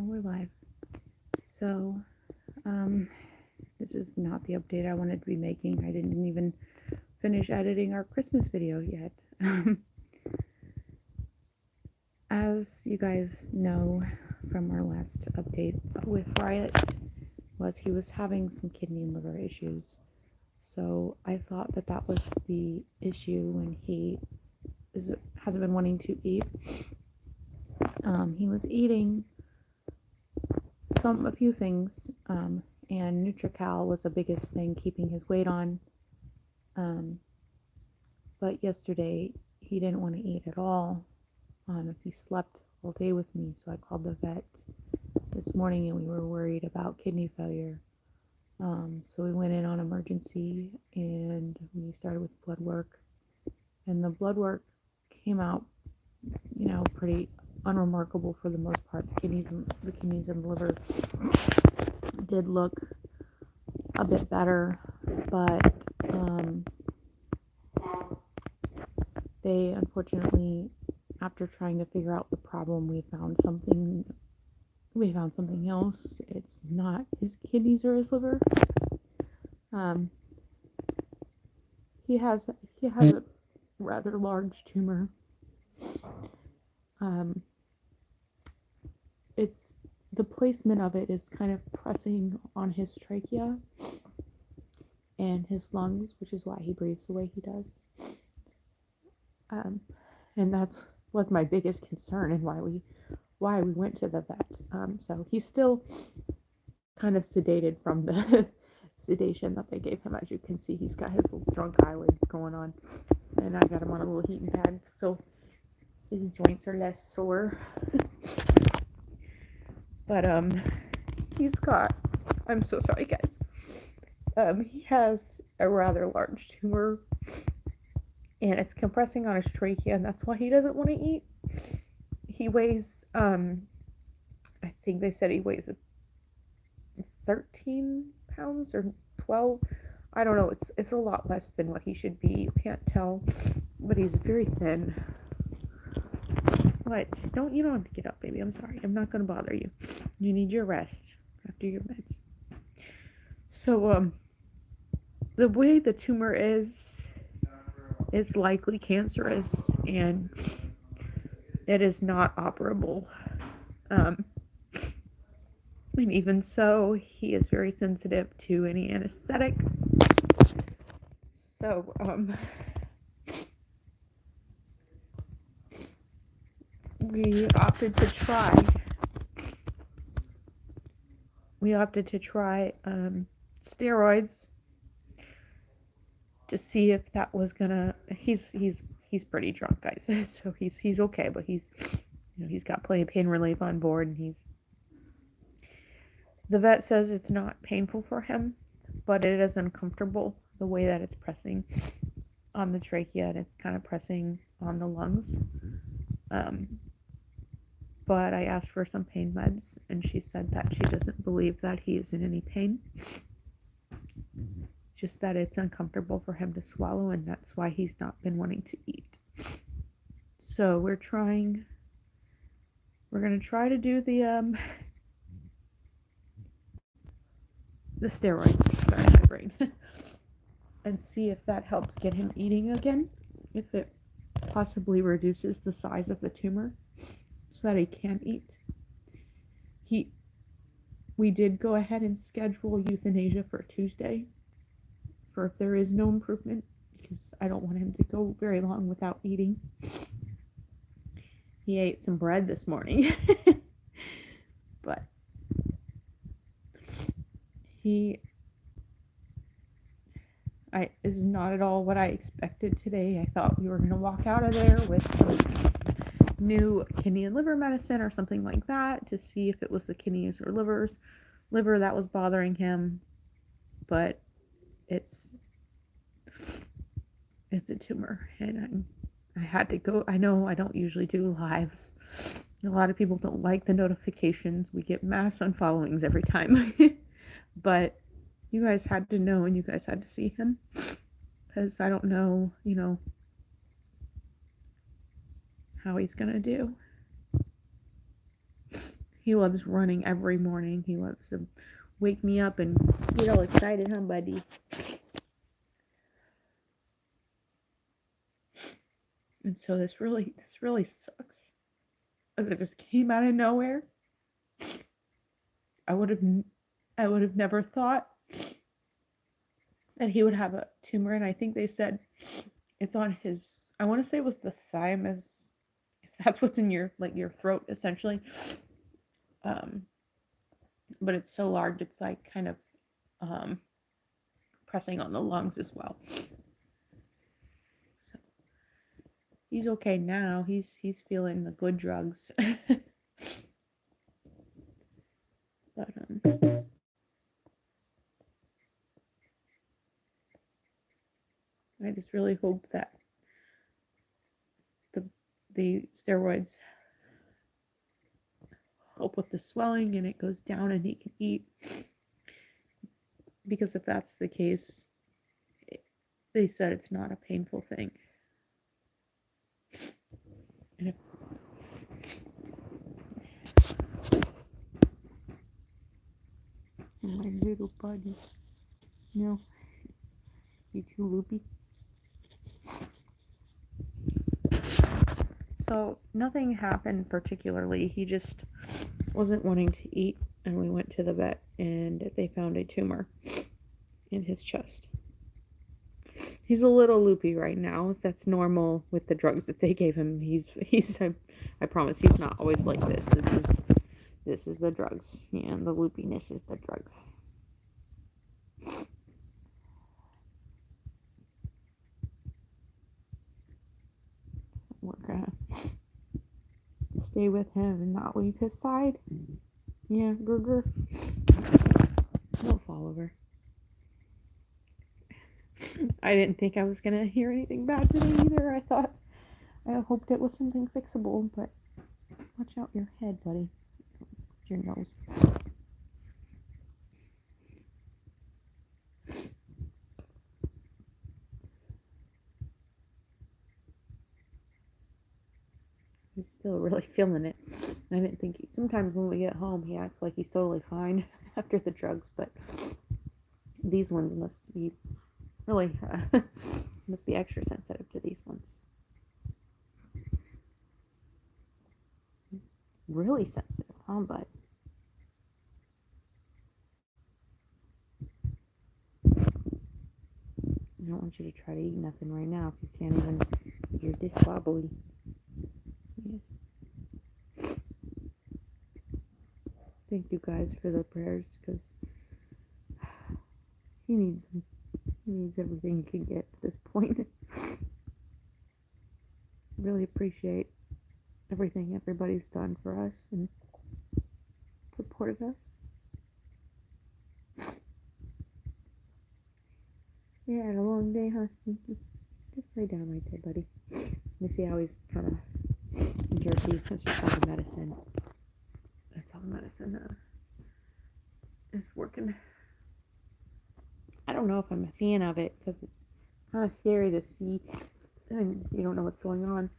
we're live. So, this is not the update I wanted to be making. I didn't even finish editing our Christmas video yet. As you guys know from our last update with Riot, was he was having some kidney and liver issues. So I thought that was the issue when he hasn't been wanting to eat. He was eating a few things, and NutriCal was the biggest thing keeping his weight on. But yesterday he didn't want to eat at all. He slept all day with me, so I called the vet this morning, and we were worried about kidney failure. So we went in on emergency, and we started with blood work, and the blood work came out, pretty unremarkable for the most part. The kidneys and the liver did look a bit better, but they unfortunately, after trying to figure out the problem, we found something else. It's not his kidneys or his liver. He has a rather large tumor. It's the placement of it is kind of pressing on his trachea and his lungs, which is why he breathes the way he does. And was my biggest concern, and why we went to the vet. So he's still kind of sedated from the sedation that they gave him. As you can see, he's got his little drunk eyelids going on, and I got him on a little heating pad, so his joints are less sore. But I'm so sorry, guys. He has a rather large tumor, and it's compressing on his trachea, and that's why he doesn't want to eat. He weighs, I think they said he weighs 13 pounds or 12. I don't know. It's a lot less than what he should be. You can't tell, but he's very thin. What? You don't have to get up, baby. I'm sorry. I'm not going to bother you. You need your rest after your meds. So, the way the tumor is, it's likely cancerous, and it is not operable. And even so, he is very sensitive to any anesthetic. So, we opted to try steroids to see if that was gonna. He's pretty drunk, guys. So he's okay, but he's got plenty of pain relief on board, and the vet says it's not painful for him, but it is uncomfortable the way that it's pressing on the trachea, and it's kind of pressing on the lungs. But I asked for some pain meds, and she said that she doesn't believe that he is in any pain, just that it's uncomfortable for him to swallow, and that's why he's not been wanting to eat. So we're going to try to do the steroids, sorry, my brain, and see if that helps get him eating again, if it possibly reduces the size of the tumor so that he can eat. We did go ahead and schedule euthanasia for Tuesday, for if there is no improvement, because I don't want him to go very long without eating. He ate some bread this morning, but is not at all what I expected today. I thought we were going to walk out of there with some new kidney and liver medicine or something like that to see if it was the kidneys or liver that was bothering him, but it's a tumor, and I had to go. I know I don't usually do lives. A lot of people don't like the notifications. We get mass unfollowings every time. But you guys had to know, and you guys had to see him, because I don't know, how he's gonna do. He loves running every morning. He loves to wake me up and get all excited, huh, buddy? And so this really sucks, as it just came out of nowhere. I would have never thought that he would have a tumor, and I think they said it's on his, I want to say it was the thymus, if that's what's in your throat essentially. But it's so large, it's like kind of pressing on the lungs as well. So he's okay now. He's feeling the good drugs. But I just really hope that the steroids help with the swelling and it goes down and he can eat. Because if that's the case, they said it's not a painful thing. And if my little buddy, no, you too loopy. So nothing happened particularly. He just wasn't wanting to eat, and we went to the vet, and they found a tumor in his chest. He's a little loopy right now. That's normal with the drugs that they gave him. I promise he's not always like this. This is the drugs. Yeah, and the loopiness is the drugs. We're gonna stay with him and not leave his side. Yeah, Gerger. Don't fall over. I didn't think I was gonna hear anything bad today either. I hoped it was something fixable, but watch out your head, buddy. Your nose. He's still really feeling it. I didn't think sometimes when we get home he acts like he's totally fine after the drugs, but these ones must be really must be extra sensitive to these ones. Really sensitive, huh, bud? I don't want you to try to eat nothing right now if you can't even, you're this wobbly. Yeah. Thank you guys for the prayers, because he needs them. He needs everything he can get at this point. Really appreciate everything everybody's done for us and supported us. You had a long day, huh, Stinky? Just lay down right there, buddy. You see how he's kind of jerky? That's just all the medicine. That's all the medicine is working. I don't know if I'm a fan of it, because it's kind of scary to see and you don't know what's going on.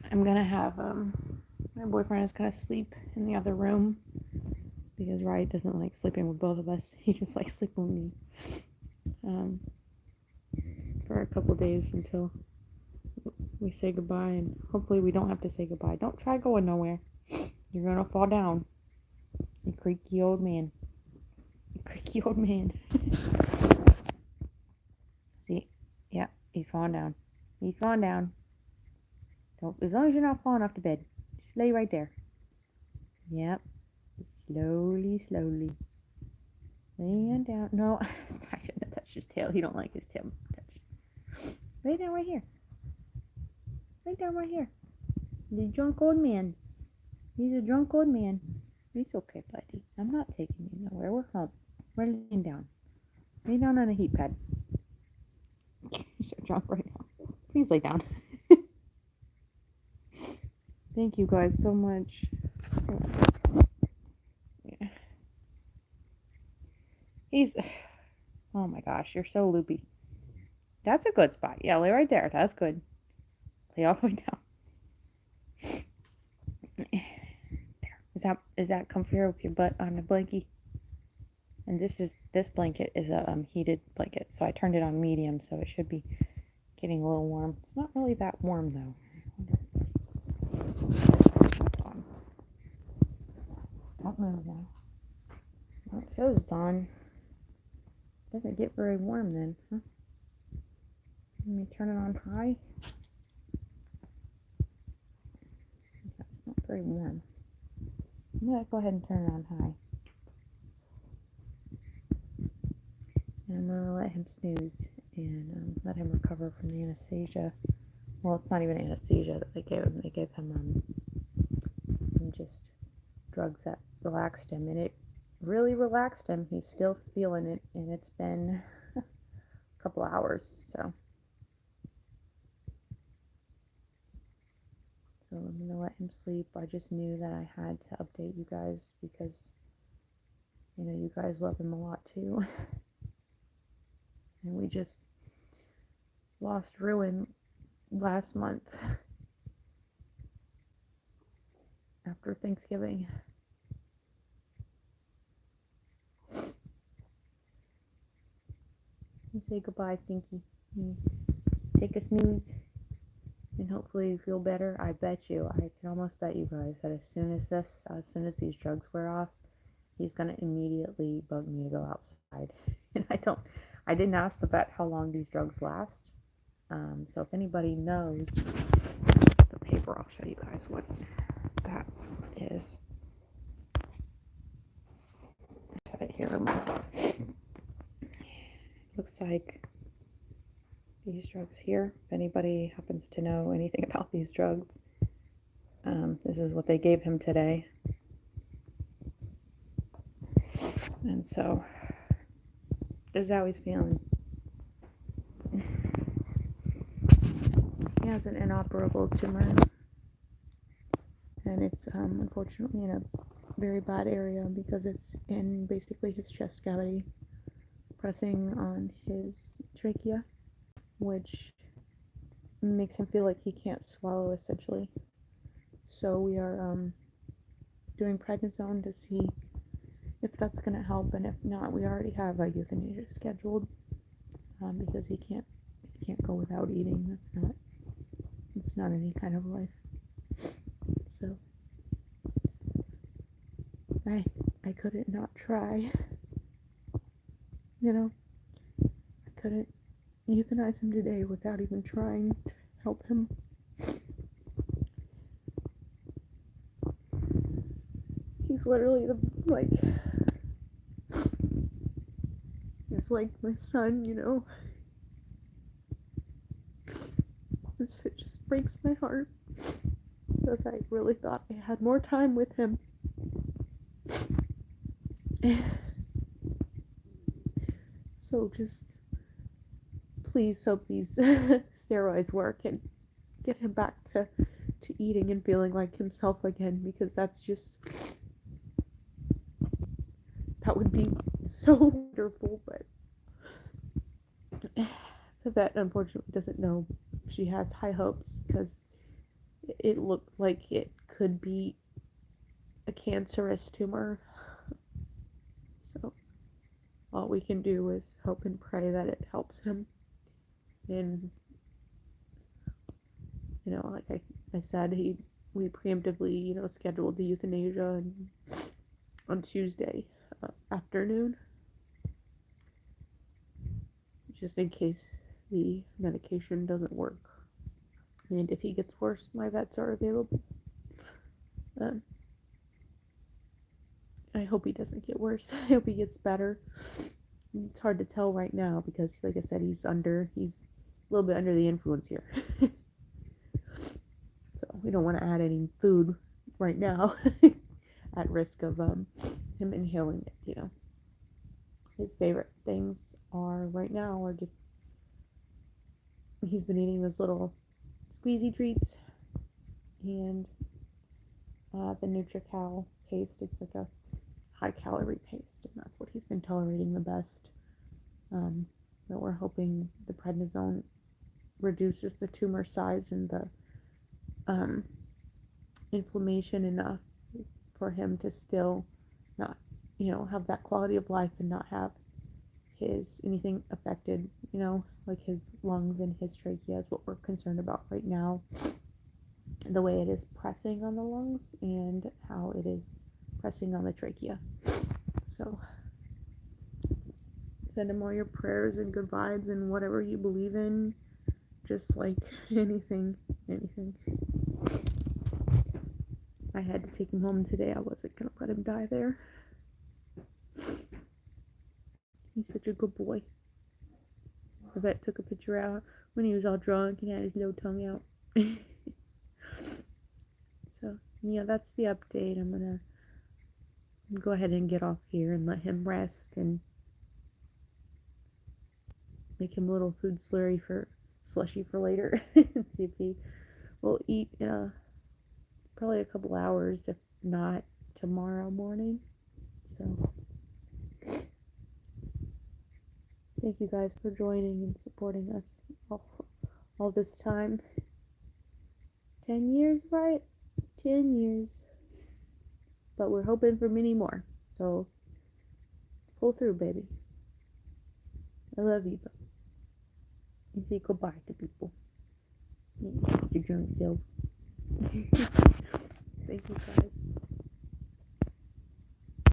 I'm gonna have my boyfriend is gonna sleep in the other room, because Riot doesn't like sleeping with both of us. He just likes sleeping with me for a couple days until we say goodbye, and hopefully we don't have to say goodbye. Don't try going nowhere. You're gonna fall down. You creaky old man. You creaky old man. See? Yeah, he's falling down. He's falling down. Don't, as long as you're not falling off the bed. Just lay right there. Yep. Slowly, slowly. Laying down. No, I shouldn't have touched his tail. He don't like his tail touched. Lay down right here. Lay down right here. The drunk old man. He's a drunk old man. It's okay, buddy. I'm not taking you nowhere. We're home. We're laying down. Lay down on a heat pad. You're drunk right now. Please lay down. Thank you guys so much He's, oh my gosh, you're so loopy. That's a good spot. Yeah, lay right there. That's good. Lay all the way down. There. Is that comfier with your butt on the blankie? And this blanket is a heated blanket, so I turned it on medium, so it should be getting a little warm. It's not really that warm though. It's on. Don't move now. Well, it says it's on. It doesn't get very warm then, huh? Let me turn it on high. That's not very warm. I'm gonna go ahead and turn it on high. And I'm gonna let him snooze and let him recover from the anesthesia. Well, it's not even anesthesia that they gave him. They gave him some just drugs that relaxed him, and it really relaxed him. He's still feeling it, and it's been a couple hours. So I'm gonna let him sleep. I just knew that I had to update you guys because you guys love him a lot too. And we just lost Ruin last month after Thanksgiving. You say goodbye, Stinky. Take a snooze and hopefully you feel better. I bet you, I can almost bet you guys that as soon as these drugs wear off, he's gonna immediately bug me to go outside. And I didn't ask the vet how long these drugs last. So if anybody knows the paper, I'll show you guys what that is. I set it here. Looks like these drugs here. If anybody happens to know anything about these drugs, this is what they gave him today. And so this is how he's feeling. He has an inoperable tumor, and it's unfortunately in a very bad area because it's in basically his chest cavity, pressing on his trachea, which makes him feel like he can't swallow essentially. So we are doing prednisone to see if that's going to help, and if not, we already have a euthanasia scheduled because he can't go without eating. It's not any kind of life. So I couldn't not try. I couldn't euthanize him today without even trying to help him. He's literally it's like my son, It just breaks my heart because I really thought I had more time with him. So just please hope these steroids work and get him back to eating and feeling like himself again, because that would be so wonderful. But the vet unfortunately doesn't know. She has high hopes because it looked like it could be a cancerous tumor. So all we can do is hope and pray that it helps him. And like I said, we preemptively scheduled the euthanasia on Tuesday afternoon, just in case the medication doesn't work. And if he gets worse, my vets are available. I hope he doesn't get worse. I hope he gets better. It's hard to tell right now because, like I said, he's a little bit under the influence here. So we don't want to add any food right now at risk of him inhaling it, His favorite things right now are just, he's been eating those little squeezy treats and the NutriCal paste. It's like a high calorie paste, and that's what he's been tolerating the best. But we're hoping the prednisone reduces the tumor size and the inflammation enough for him to still not, have that quality of life and not have anything affected, like his lungs and his trachea is what we're concerned about right now. The way it is pressing on the lungs and how it is pressing on the trachea. So send him all your prayers and good vibes and whatever you believe in, just like anything. I had to take him home today. I wasn't going to let him die there. He's such a good boy. The vet took a picture out when he was all drunk and had his no tongue out. So, yeah, that's the update. I'm going to go ahead and get off here and let him rest and make him a little food slushy for later and see if he will eat probably a couple hours, if not tomorrow morning. So thank you guys for joining and supporting us all this time. 10 years, right? 10 years. But we're hoping for many more. So pull through, baby. I love you, but you say goodbye to people. Your drunk self. Thank you guys.